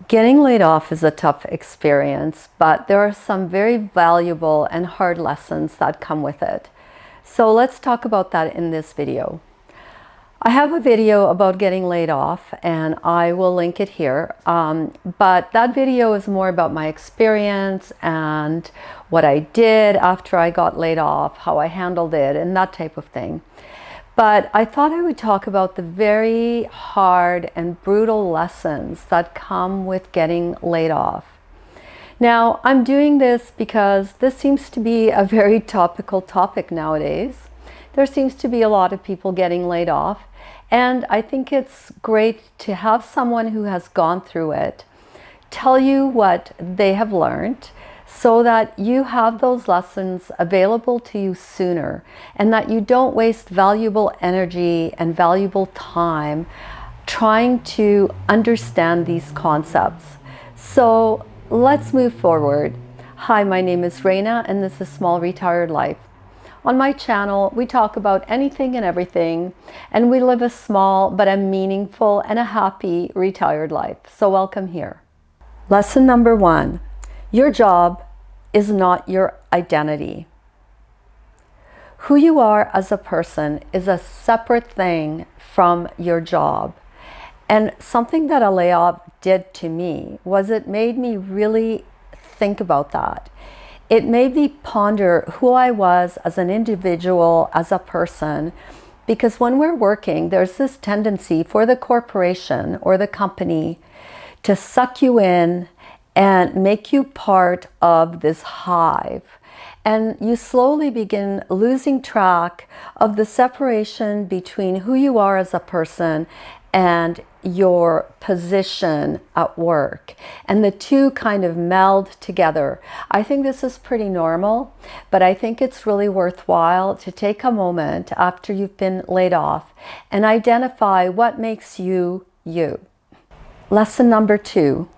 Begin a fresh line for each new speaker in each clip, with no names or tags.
Getting laid off is a tough experience, but there are some very valuable and hard lessons that come with it. So let's talk about that in this video. I have a video about getting laid off and I will link it here. But that video is more about my experience and what I did after I got laid off, how I handled it, and that type of thing. But I thought I would talk about the very hard and brutal lessons that come with getting laid off. Now, I'm doing this because this seems to be a very topical topic nowadays. There seems to be a lot of people getting laid off, and I think it's great to have someone who has gone through it tell you what they have learned, so that you have those lessons available to you sooner and that you don't waste valuable energy and valuable time trying to understand these concepts. So let's move forward. Hi, my name is Reina and this is Small Retired Life. On my channel, we talk about anything and everything, and we live a small but a meaningful and a happy retired life. So welcome here. Lesson number one. Your job is not your identity. Who you are as a person is a separate thing from your job. And something that a layoff did to me was it made me really think about that. It made me ponder who I was as an individual, as a person, because when we're working, there's this tendency for the corporation or the company to suck you in and make you part of this hive. And you slowly begin losing track of the separation between who you are as a person and your position at work. And the two kind of meld together. I think this is pretty normal, but I think it's really worthwhile to take a moment after you've been laid off and identify what makes you you. Lesson number two.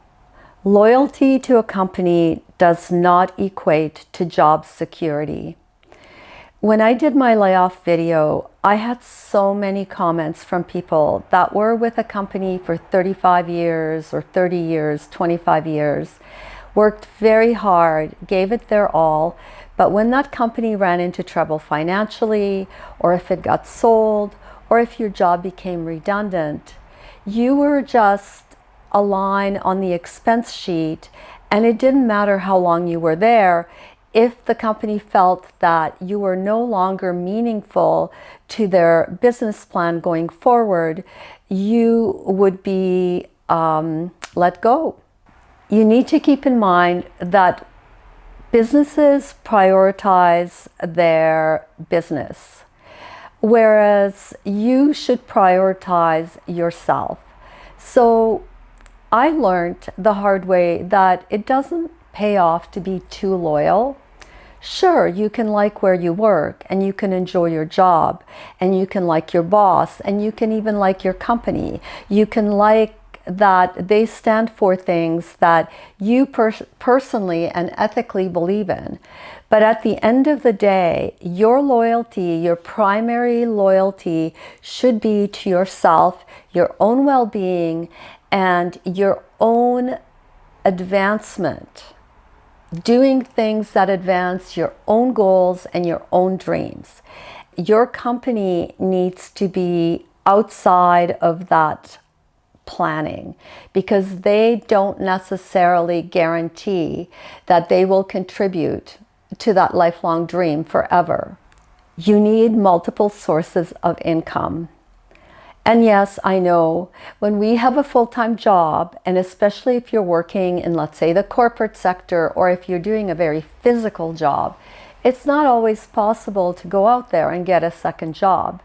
Loyalty to a company does not equate to job security. When I did my layoff video, I had so many comments from people that were with a company for 35 years or 30 years, 25 years, worked very hard, gave it their all, but when that company ran into trouble financially, or if it got sold, or if your job became redundant, you were just a line on the expense sheet, and it didn't matter how long you were there. If the company felt that you were no longer meaningful to their business plan going forward, you would be let go. You need to keep in mind that businesses prioritize their business, whereas you should prioritize yourself. So I learned the hard way that it doesn't pay off to be too loyal. Sure, you can like where you work and you can enjoy your job and you can like your boss and you can even like your company. You can like that they stand for things that you personally and ethically believe in. But at the end of the day, your loyalty, your primary loyalty should be to yourself, your own well-being, and your own advancement, doing things that advance your own goals and your own dreams. Your company needs to be outside of that planning because they don't necessarily guarantee that they will contribute to that lifelong dream forever. You need multiple sources of income. And yes, I know when we have a full-time job, and especially if you're working in, let's say, the corporate sector, or if you're doing a very physical job, it's not always possible to go out there and get a second job.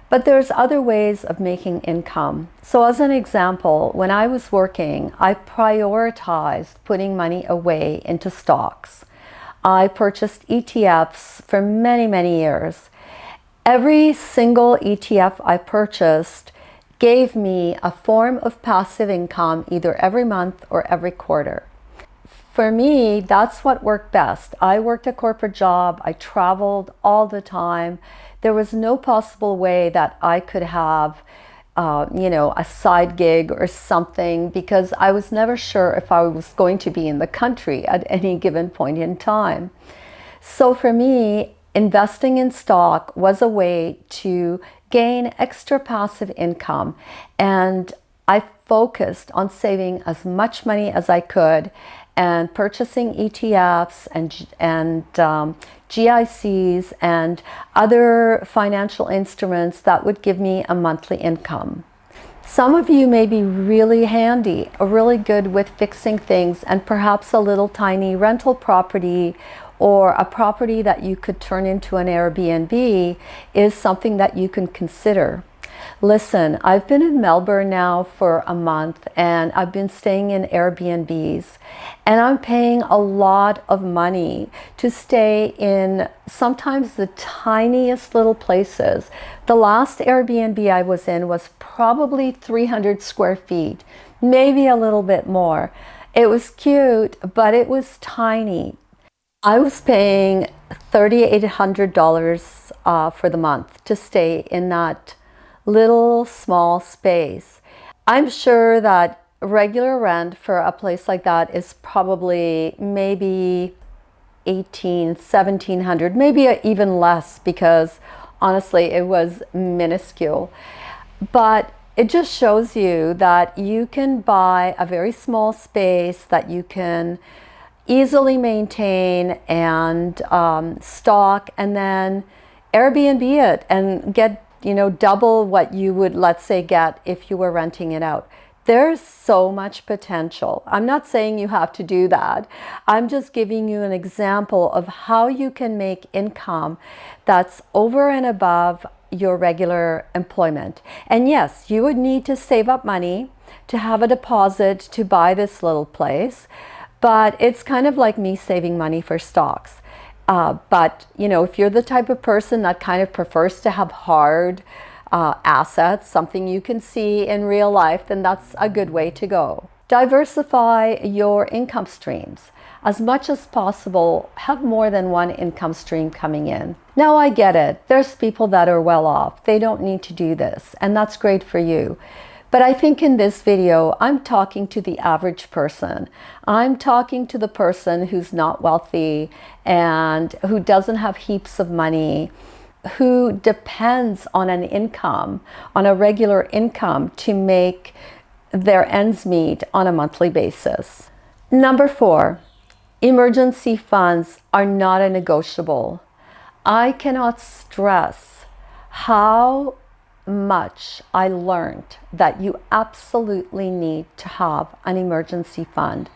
But there's other ways of making income. So as an example, when I was working, I prioritized putting money away into stocks. I purchased ETFs for many, many years. Every single ETF I purchased gave me a form of passive income either every month or every quarter. For me, that's what worked best. I worked a corporate job. I traveled all the time. There was no possible way that I could have a side gig or something, because I was never sure if I was going to be in the country at any given point in time. So for me, investing in stock was a way to gain extra passive income, and I focused on saving as much money as I could and purchasing ETFs and GICs and other financial instruments that would give me a monthly income. Some of you may be really handy or really good with fixing things, and perhaps a little tiny rental property or a property that you could turn into an Airbnb is something that you can consider. Listen, I've been in Melbourne now for a month, and I've been staying in Airbnbs, and I'm paying a lot of money to stay in sometimes the tiniest little places. The last Airbnb I was in was probably 300 square feet, maybe a little bit more. It was cute, but it was tiny. I was paying $3,800 for the month to stay in that little small space. I'm sure that regular rent for a place like that is probably maybe $1,700, maybe even less, because honestly it was minuscule. But it just shows you that you can buy a very small space that you can easily maintain and stock, and then Airbnb it and get double what you would, let's say, get if you were renting it out. There's so much potential. I'm not saying you have to do that. I'm just giving you an example of how you can make income that's over and above your regular employment. And yes, you would need to save up money to have a deposit to buy this little place, but it's kind of like me saving money for stocks. But if you're the type of person that kind of prefers to have hard assets, something you can see in real life, then that's a good way to go. Diversify your income streams. As much as possible, have more than one income stream coming in. Now, I get it. There's people that are well off. They don't need to do this, and that's great for you. But I think in this video, I'm talking to the average person. I'm talking to the person who's not wealthy and who doesn't have heaps of money, who depends on an income, on a regular income, to make their ends meet on a monthly basis. Number 4, emergency funds are not a negotiable. I cannot stress how much I learned that you absolutely need to have an emergency fund.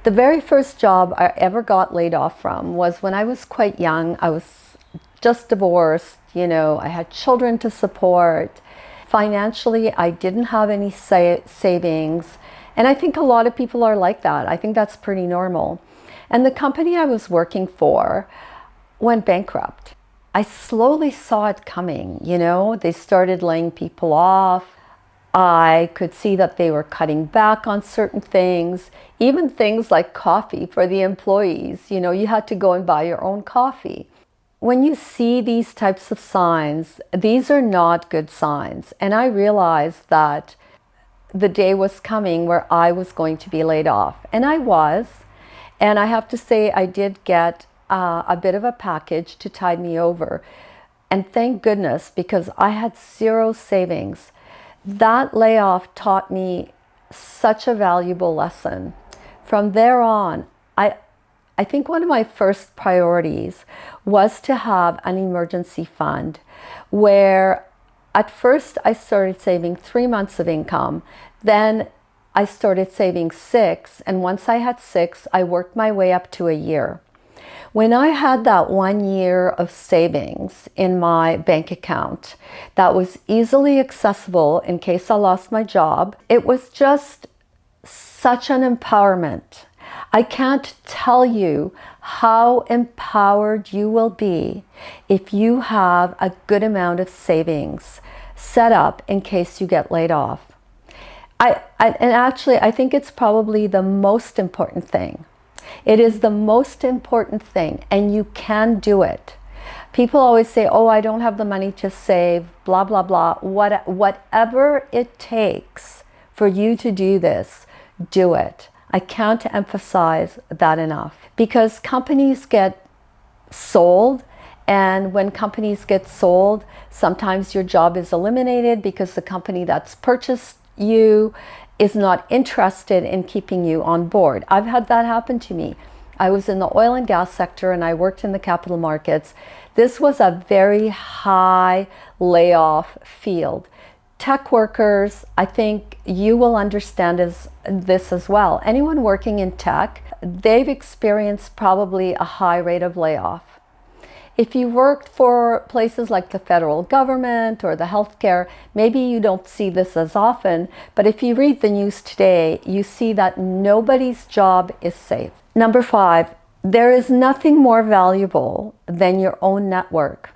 The very first job I ever got laid off from was when I was quite young. I was just divorced, I had children to support. Financially, I didn't have any savings. And I think a lot of people are like that. I think that's pretty normal. And the company I was working for went bankrupt. I slowly saw it coming, they started laying people off. I could see that they were cutting back on certain things, even things like coffee for the employees. You had to go and buy your own coffee. When you see these types of signs, these are not good signs. And I realized that the day was coming where I was going to be laid off. And I was. And I have to say, I did get a bit of a package to tide me over. And thank goodness, because I had zero savings. That layoff taught me such a valuable lesson. From there on, I think one of my first priorities was to have an emergency fund, where at first I started saving 3 months of income. Then I started saving 6. And once I had 6, I worked my way up to a year. When I had that 1 year of savings in my bank account that was easily accessible in case I lost my job, it was just such an empowerment. I can't tell you how empowered you will be if you have a good amount of savings set up in case you get laid off. And actually, I think it's probably the most important thing. It is the most important thing, and you can do it. People always say, oh, I don't have the money to save, blah, blah, blah. Whatever it takes for you to do this, do it. I can't emphasize that enough, because companies get sold, and when companies get sold, sometimes your job is eliminated because the company that's purchased you is not interested in keeping you on board. I've had that happen to me. I was in the oil and gas sector and I worked in the capital markets. This was a very high layoff field. Tech workers, I think you will understand this as well. Anyone working in tech, they've experienced probably a high rate of layoff. If you worked for places like the federal government or the healthcare, maybe you don't see this as often, but if you read the news today, you see that nobody's job is safe. Number 5, there is nothing more valuable than your own network.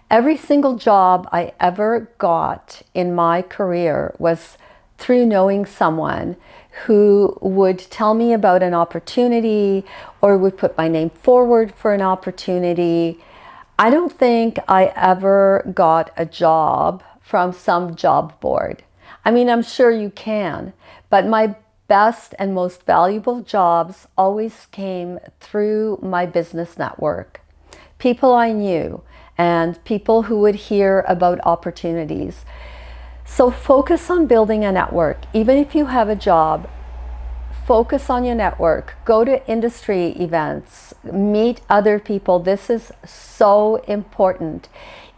Every single job I ever got in my career was through knowing someone who would tell me about an opportunity or would put my name forward for an opportunity. I don't think I ever got a job from some job board. I mean, I'm sure you can, but my best and most valuable jobs always came through my business network. People I knew and people who would hear about opportunities. So focus on building a network. Even if you have a job, focus on your network. Go to industry events, meet other people. This is so important.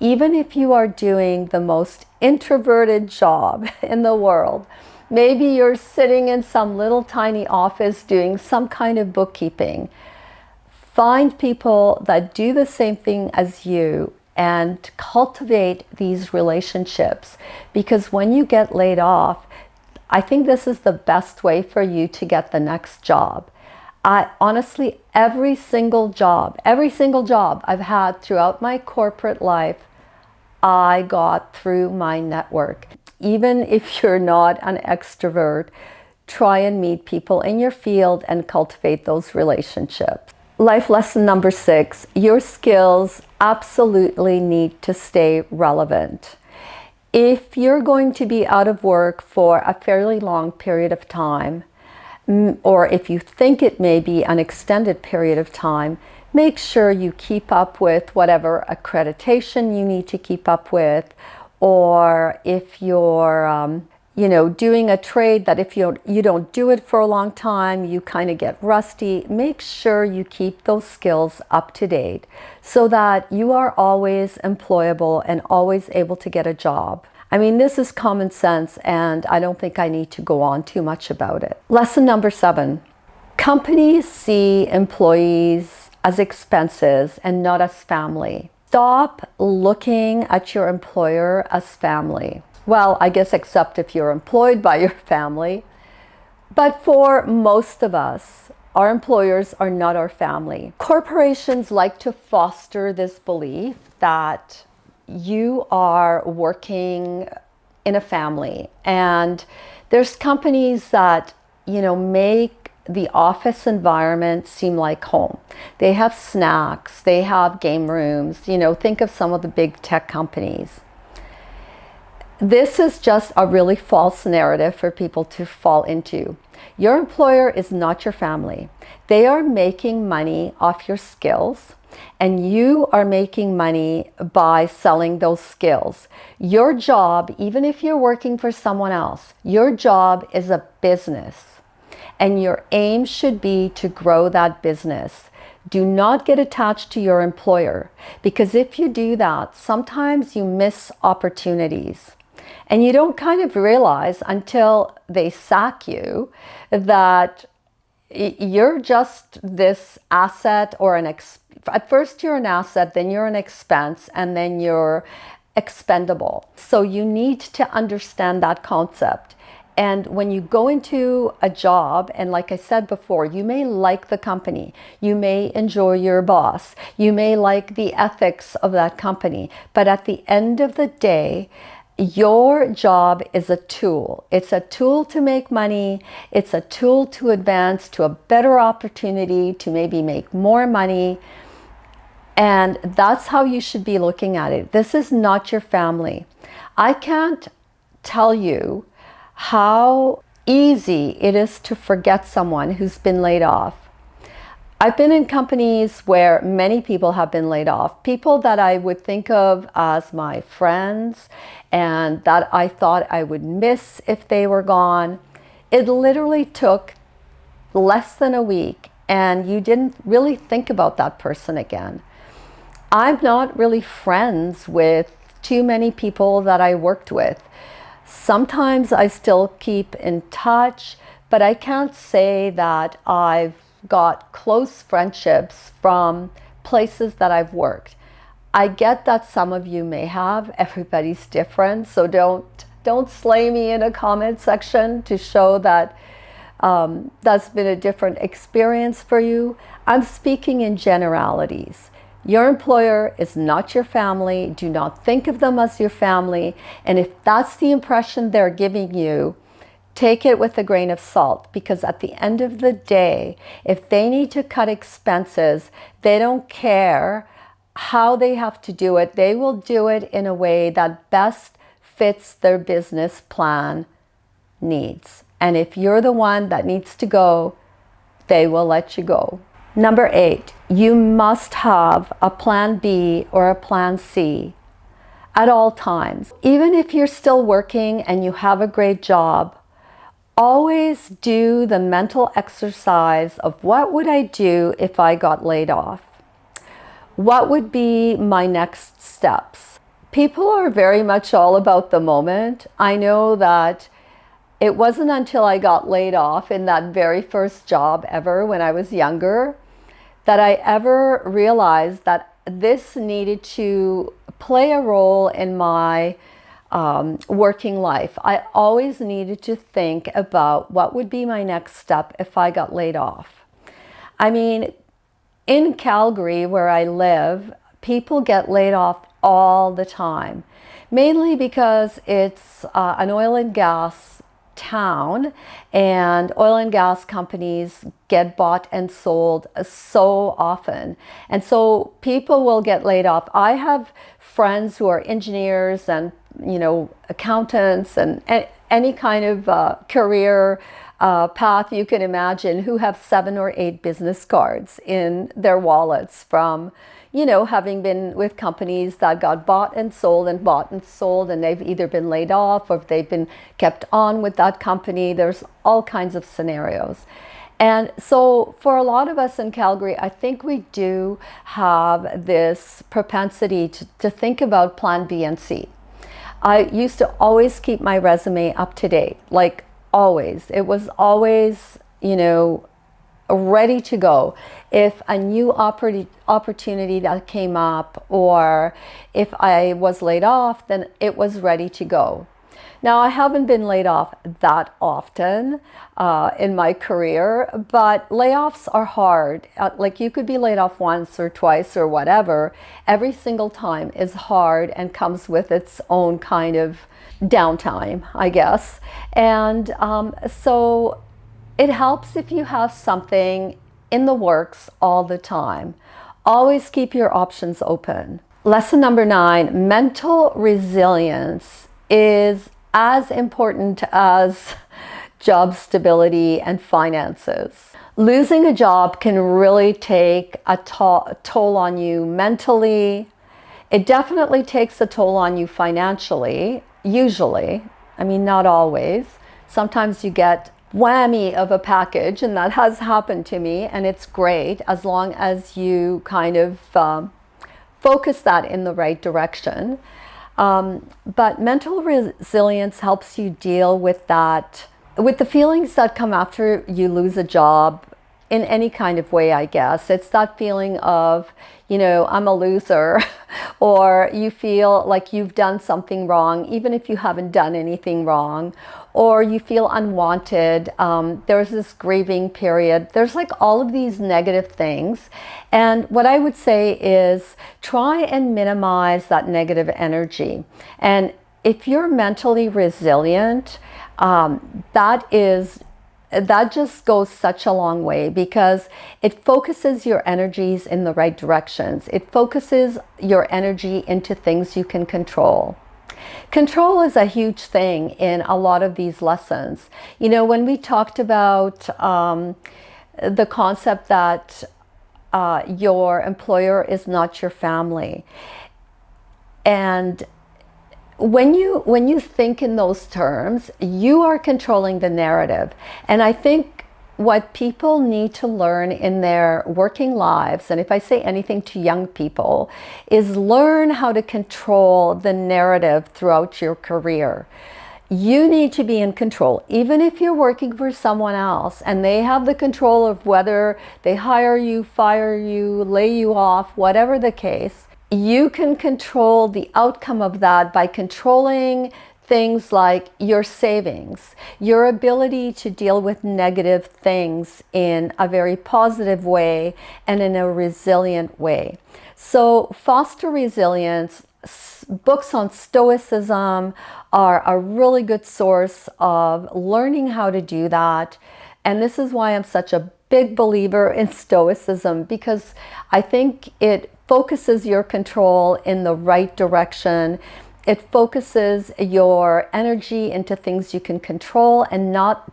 Even if you are doing the most introverted job in the world, maybe you're sitting in some little tiny office doing some kind of bookkeeping. Find people that do the same thing as you and cultivate these relationships, because when you get laid off, I think this is the best way for you to get the next job. Honestly, every single job I've had throughout my corporate life, I got through my network. Even if you're not an extrovert, try and meet people in your field and cultivate those relationships. Life lesson number 6, your skills absolutely need to stay relevant. If you're going to be out of work for a fairly long period of time, or if you think it may be an extended period of time, make sure you keep up with whatever accreditation you need to keep up with, or if you're doing a trade that if you don't do it for a long time, you kind of get rusty. Make sure you keep those skills up to date so that you are always employable and always able to get a job. I mean, this is common sense, and I don't think I need to go on too much about it. Lesson number 7, companies see employees as expenses and not as family. Stop looking at your employer as family. Well, I guess except if you're employed by your family. But for most of us, our employers are not our family. Corporations like to foster this belief that you are working in a family. And there's companies that, make the office environment seem like home. They have snacks, they have game rooms, think of some of the big tech companies. This is just a really false narrative for people to fall into. Your employer is not your family. They are making money off your skills, and you are making money by selling those skills. Your job, even if you're working for someone else, your job is a business, and your aim should be to grow that business. Do not get attached to your employer, because if you do that, sometimes you miss opportunities. And you don't kind of realize until they sack you that you're just this asset or at first you're an asset, then you're an expense, and then you're expendable. So you need to understand that concept. And when you go into a job, and like I said before, you may like the company, you may enjoy your boss, you may like the ethics of that company, but at the end of the day, your job is a tool. It's a tool to make money. It's a tool to advance to a better opportunity, to maybe make more money. And that's how you should be looking at it. This is not your family. I can't tell you how easy it is to forget someone who's been laid off. I've been in companies where many people have been laid off, people that I would think of as my friends and that I thought I would miss if they were gone. It literally took less than a week and you didn't really think about that person again. I'm not really friends with too many people that I worked with. Sometimes I still keep in touch, but I can't say that I've got close friendships from places that I've worked. I get that some of you may have. Everybody's different, so don't slay me in a comment section to show that that's been a different experience for you. I'm speaking in generalities. Your employer is not your family. Do not think of them as your family. And if that's the impression they're giving you, take it with a grain of salt, because at the end of the day, if they need to cut expenses, they don't care how they have to do it. They will do it in a way that best fits their business plan needs. And if you're the one that needs to go, they will let you go. Number 8, you must have a plan B or a plan C at all times. Even if you're still working and you have a great job, always do the mental exercise of what would I do if I got laid off? What would be my next steps? People are very much all about the moment. I know that it wasn't until I got laid off in that very first job ever when I was younger that I ever realized that this needed to play a role in my working life. I always needed to think about what would be my next step if I got laid off. I mean, in Calgary, where I live, people get laid off all the time, mainly because it's an oil and gas town, and oil and gas companies get bought and sold so often, and so people will get laid off. I have friends who are engineers and accountants and any kind of career path you can imagine, who have 7 or 8 business cards in their wallets from having been with companies that got bought and sold and bought and sold, and they've either been laid off or they've been kept on with that company. There's all kinds of scenarios. And so for a lot of us in Calgary, I think we do have this propensity to think about plan B and C. I used to always keep my resume up to date, like always. It was always, ready to go. If a new opportunity that came up, or if I was laid off, then it was ready to go. Now, I haven't been laid off that often in my career, but layoffs are hard. Like, you could be laid off once or twice or whatever. Every single time is hard and comes with its own kind of downtime, I guess. And so it helps if you have something in the works all the time. Always keep your options open. Lesson number 9, mental resilience is as important as job stability and finances. Losing a job can really take a toll on you mentally. It definitely takes a toll on you financially, usually. I mean, not always. Sometimes you get whammy of a package, and that has happened to me, and it's great as long as you kind of focus that in the right direction. But mental resilience helps you deal with that, with the feelings that come after you lose a job in any kind of way, I guess. It's that feeling of, I'm a loser, or you feel like you've done something wrong, even if you haven't done anything wrong, or you feel unwanted. There's this grieving period. There's like all of these negative things. And what I would say is try and minimize that negative energy. And if you're mentally resilient, that is that just goes such a long way, because it focuses your energies in the right directions. It focuses your energy into things you can control. Control is a huge thing in a lot of these lessons. You know, when we talked about the concept that your employer is not your family, and when you think in those terms, you are controlling the narrative. And I think what people need to learn in their working lives, and if I say anything to young people, is learn how to control the narrative throughout your career. You need to be in control, even if you're working for someone else and they have the control of whether they hire you, fire you, lay you off, whatever the case. You can control the outcome of that by controlling things like your savings, your ability to deal with negative things in a very positive way and in a resilient way. So foster resilience. Books on Stoicism are a really good source of learning how to do that. And this is why I'm such a big believer in Stoicism, because I think it focuses your control in the right direction. It focuses your energy into things you can control and not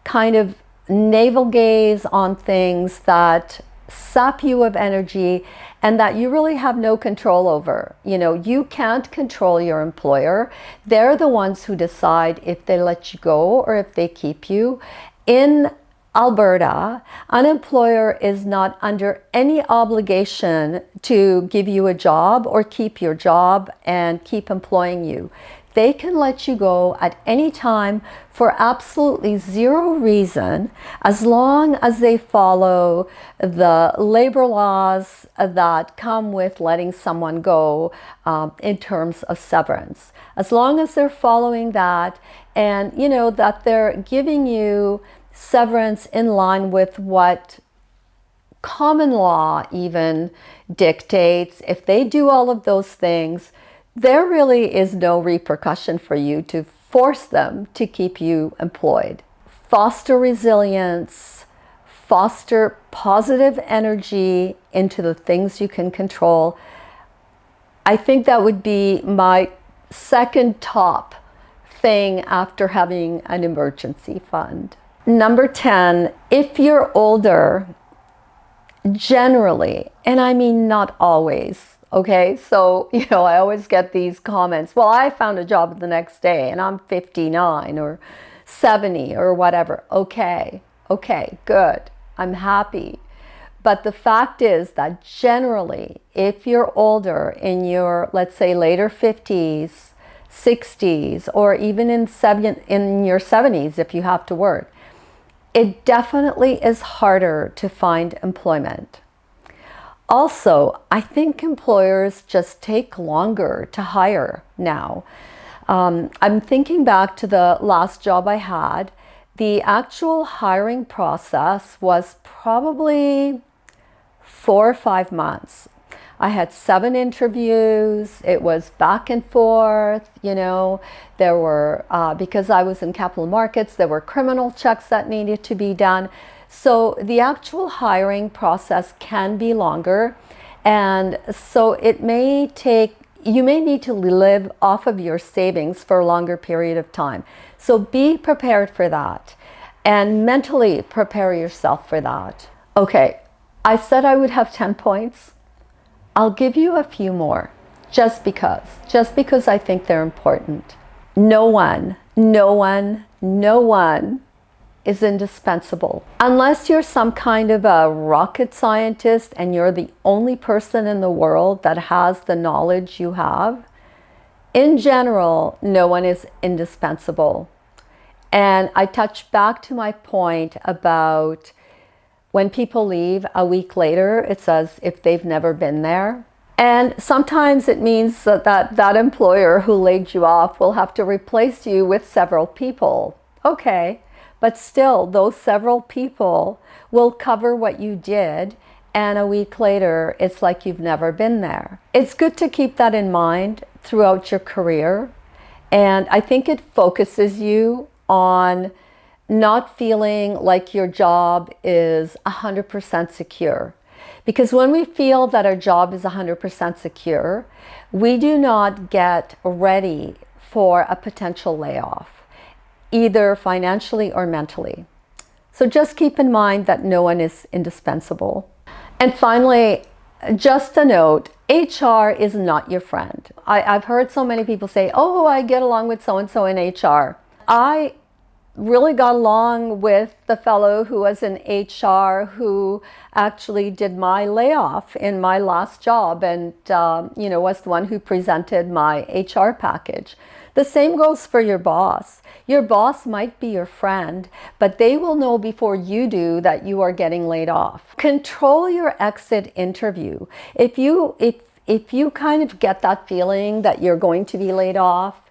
kind of navel gaze on things that sap you of energy and that you really have no control over. You know, you can't control your employer. They're the ones who decide if they let you go or if they keep you. In Alberta, an employer is not under any obligation to give you a job or keep your job and keep employing you. They can let you go at any time for absolutely zero reason, as long as they follow the labor laws that come with letting someone go in terms of severance. As long as they're following that, and you know that they're giving you severance in line with what common law even dictates, if they do all of those things, there really is no repercussion for you to force them to keep you employed. Foster resilience, foster positive energy into the things you can control. I think that would be my second top thing after having an emergency fund. Number 10, if you're older, generally, and I mean not always, okay? So, you know, I always get these comments, well, I found a job the next day and I'm 59 or 70 or whatever. Okay, good. I'm happy. But the fact is that generally, if you're older, in your, let's say, later 50s, 60s, or even in your 70s if you have to work, it definitely is harder to find employment. Also, I think employers just take longer to hire now. I'm thinking back to the last job I had. The actual hiring process was probably 4 or 5 months. I had 7 interviews. It was back and forth, you know. There were, because I was in capital markets, there were criminal checks that needed to be done. So the actual hiring process can be longer. And so it may take, you may need to live off of your savings for a longer period of time. So be prepared for that and mentally prepare yourself for that. Okay, I said I would have 10 points. I'll give you a few more just because I think they're important. No one is indispensable. Unless you're some kind of a rocket scientist and you're the only person in the world that has the knowledge you have, in general, no one is indispensable. And I touch back to my point about when people leave a week later, it's as if they've never been there. And sometimes it means that employer who laid you off will have to replace you with several people. Okay, but still, those several people will cover what you did, and a week later, it's like you've never been there. It's good to keep that in mind throughout your career, and I think it focuses you on not feeling like your job is 100% secure. Because when we feel that our job is 100% secure, we do not get ready for a potential layoff, either financially or mentally. So just keep in mind that no one is indispensable. And finally, just a note, HR is not your friend. I've heard so many people say, oh, I get along with so-and-so in HR. I really got along with the fellow who was in HR who actually did my layoff in my last job and was the one who presented my HR package. The same goes for your boss. Your boss might be your friend, but they will know before you do that you are getting laid off. Control your exit interview. If you kind of get that feeling that you're going to be laid off,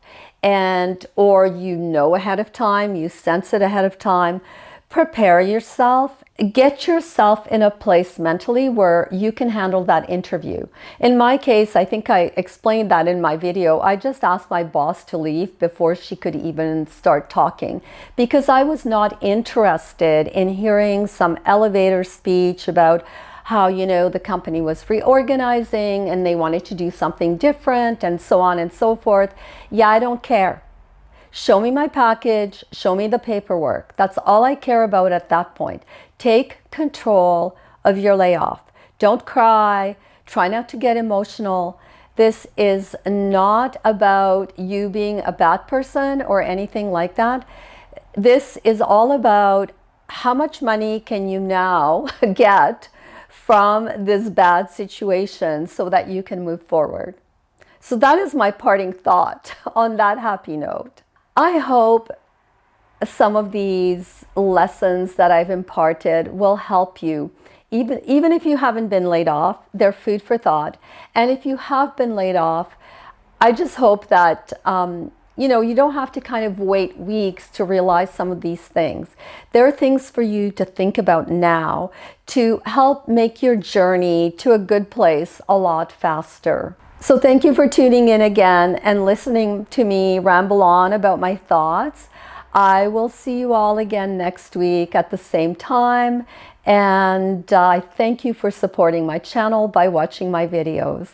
or you know ahead of time, you sense it ahead of time, prepare yourself, get yourself in a place mentally where you can handle that interview. In my case, I think I explained that in my video. I just asked my boss to leave before she could even start talking because I was not interested in hearing some elevator speech about how, the company was reorganizing and they wanted to do something different and so on and so forth. Yeah, I don't care. Show me my package, show me the paperwork. That's all I care about at that point. Take control of your layoff. Don't cry, try not to get emotional. This is not about you being a bad person or anything like that. This is all about how much money can you now get from this bad situation so that you can move forward. So that is my parting thought on that happy note. I hope some of these lessons that I've imparted will help you. Even if you haven't been laid off, they're food for thought. And if you have been laid off, I just hope that you don't have to kind of wait weeks to realize some of these things. There are things for you to think about now to help make your journey to a good place a lot faster. So thank you for tuning in again and listening to me ramble on about my thoughts. I will see you all again next week at the same time. And I thank you for supporting my channel by watching my videos.